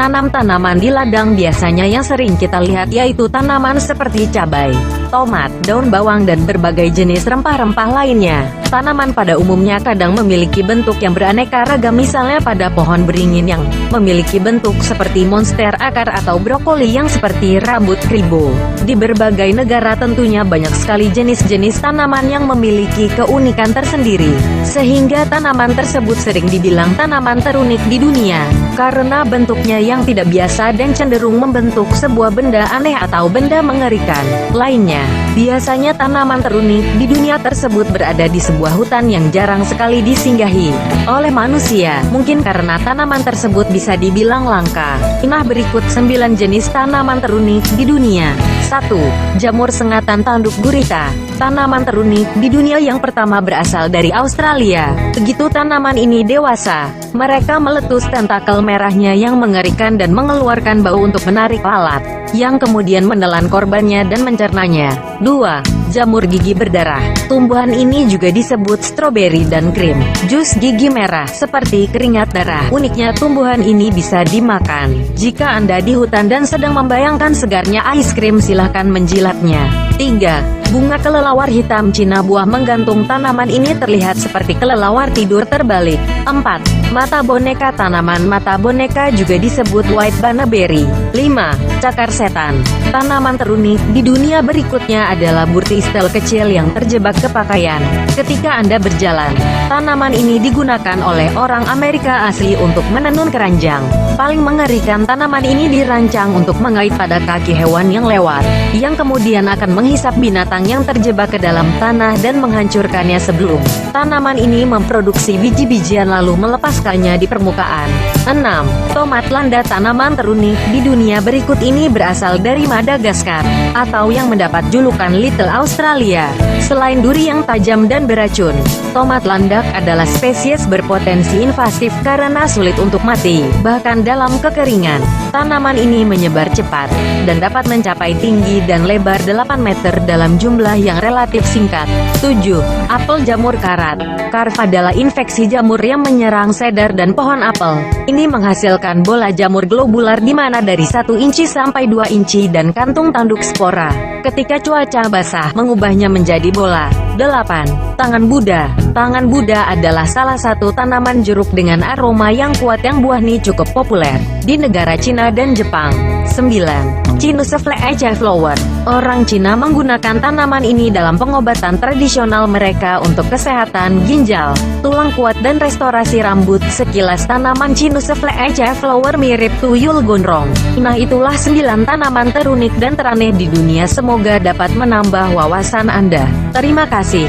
Tanam tanaman di ladang biasanya yang sering kita lihat yaitu tanaman seperti cabai, tomat, daun bawang dan berbagai jenis rempah-rempah lainnya. Tanaman pada umumnya kadang memiliki bentuk yang beraneka ragam, misalnya pada pohon beringin yang memiliki bentuk seperti monster akar atau brokoli yang seperti rambut keribu. Di berbagai negara tentunya banyak sekali jenis-jenis tanaman yang memiliki keunikan tersendiri, sehingga tanaman tersebut sering dibilang tanaman terunik di dunia, karena bentuknya yang tidak biasa dan cenderung membentuk sebuah benda aneh atau benda mengerikan lainnya. Biasanya tanaman terunik di dunia tersebut berada di sebuah hutan yang jarang sekali disinggahi oleh manusia, mungkin karena tanaman tersebut bisa dibilang langka. Nah, berikut 9 jenis tanaman terunik di dunia. 1. Jamur sengatan tanduk gurita. Tanaman terunik di dunia yang pertama berasal dari Australia. Begitu tanaman ini dewasa, mereka meletus tentakel merahnya yang mengerikan dan mengeluarkan bau untuk menarik lalat, yang kemudian menelan korbannya dan mencernanya. 2. Jamur gigi berdarah. Tumbuhan ini juga disebut stroberi dan krim jus gigi merah seperti keringat darah. Uniknya tumbuhan ini bisa dimakan. Jika Anda di hutan dan sedang membayangkan segarnya es krim, silahkan menjilatnya. 3. Bunga kelelawar hitam Cina. Buah menggantung tanaman ini terlihat seperti kelelawar tidur terbalik. 4. Mata boneka. Tanaman mata boneka juga disebut white banana-berry. 5. Cakar setan. Tanaman terunik di dunia berikutnya adalah burtistel kecil yang terjebak ke pakaian. Ketika Anda berjalan, tanaman ini digunakan oleh orang Amerika asli untuk menenun keranjang. Paling mengerikan, tanaman ini dirancang untuk mengait pada kaki hewan yang lewat, yang kemudian akan menghisap binatang yang terjebak ke dalam tanah dan menghancurkannya sebelum tanaman ini memproduksi biji-bijian lalu melepaskannya di permukaan. 6. Tomat landa. Tanaman terunik di dunia berikut ini berasal dari Madagaskar, atau yang mendapat julukan Little Australia. Selain duri yang tajam dan beracun, tomat landak adalah spesies berpotensi invasif karena sulit untuk mati, bahkan dalam kekeringan. Tanaman ini menyebar cepat, dan dapat mencapai tinggi dan lebar 8 meter dalam jumlah yang relatif singkat. 7. Apel jamur karat. Karf adalah infeksi jamur yang menyerang cedar dan pohon apel. Ini menghasilkan bola jamur globular di mana dari 1 inci sampai 2 inci dan kantung tanduk spora. Ketika cuaca basah, mengubahnya menjadi bola. 8. Tangan Buddha. Tangan Buddha adalah salah satu tanaman jeruk dengan aroma yang kuat yang buahnya cukup populer di negara Cina dan Jepang. 9. Chinese flesh flower. Orang Cina menggunakan tanaman ini dalam pengobatan tradisional mereka untuk kesehatan ginjal, tulang kuat dan restorasi rambut. Sekilas tanaman Chinese flesh flower mirip tuyul gondrong. Nah, itulah 9 tanaman terunik dan teraneh di dunia. Semoga dapat menambah wawasan Anda. Terima kasih.